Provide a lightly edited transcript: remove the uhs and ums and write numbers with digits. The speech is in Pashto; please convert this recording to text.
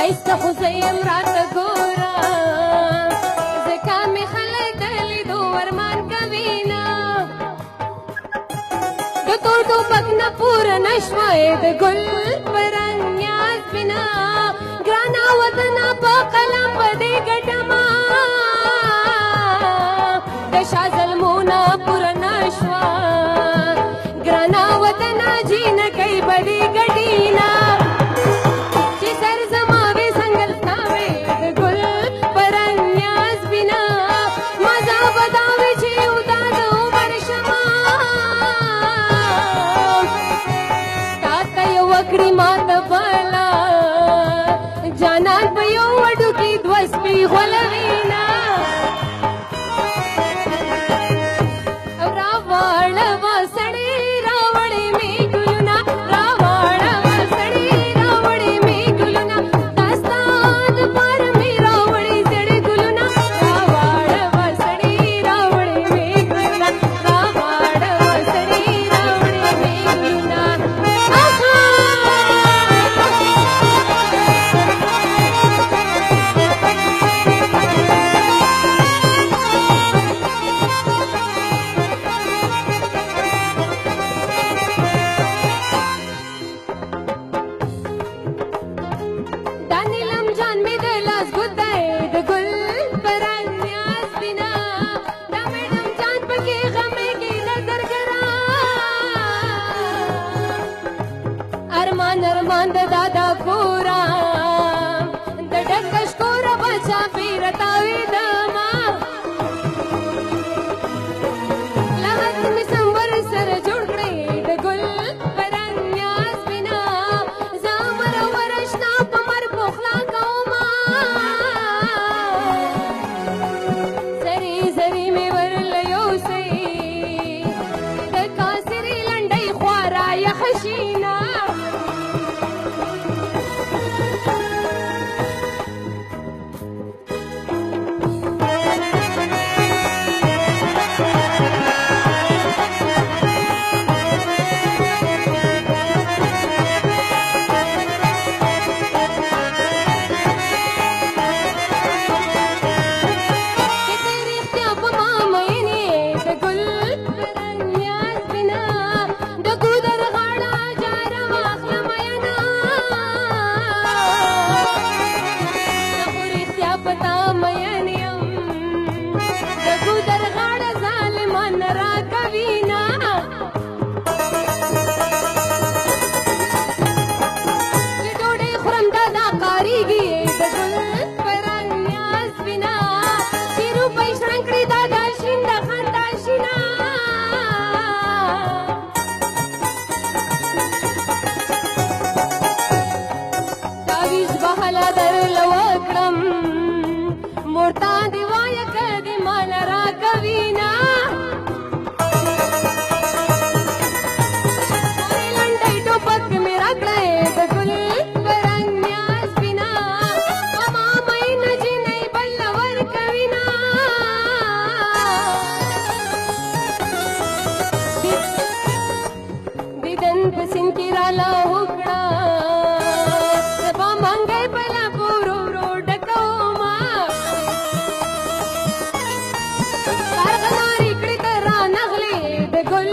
ښایسته خو زه یم راته ګوره ځکه مې خلک د لیدو ارمان کوي نه د تور ټوپک نه پوره نه شوی د ګل په رنګ نیاز بنا ګرانه وطنه په قلم په دې ګټمه د شاه ظلمونه پوره نه شوه ګرانه وطنه جینکۍ به دې ګټي نه چې سر زما وې څنګه ستا وې د ګل په رنګ نیاز بنا مزه به دا وې چې اودا د عمر شمه تا ته یې وکړي ماته بله جانان په یو وډو کې دوه سپي غولوي نه راواړوه سړی راوړې مې ګلونه راواړوه سړی راوړې مې ګلونه دا ستا دپاره مې راوړې زړې ګلونه راواړوه سړی راوړې مې ګلونه راواړوه سړی راوړې مې ګلونه دا نیلم جان مې د لاس ګوتی د ګل په رنګ نیاز بنا دا میډم جان پکې غمېږي له زرګران ارمان ارمان د دادا کورا د ډکه شکوره بچا پیره تاوېدمه لحد مې سمور سره جوړ کړی د ګل په رنګ نیاز بنا زه مرور اشنا په مر پخلا کومه زری زری مې ورله یوسئ د کاسرې لنډۍ خواره یخه شینه مورتا دی وایه که دی مال را کوي نه لنډۍ ټوپک مې راکړی د ګل په رنګ نیاز بنا اما مینه جینۍ بل ورکوي نه دیدن په سیند کې راله وکړه سبا منګی په لابو ورو ورو ډکومه ګل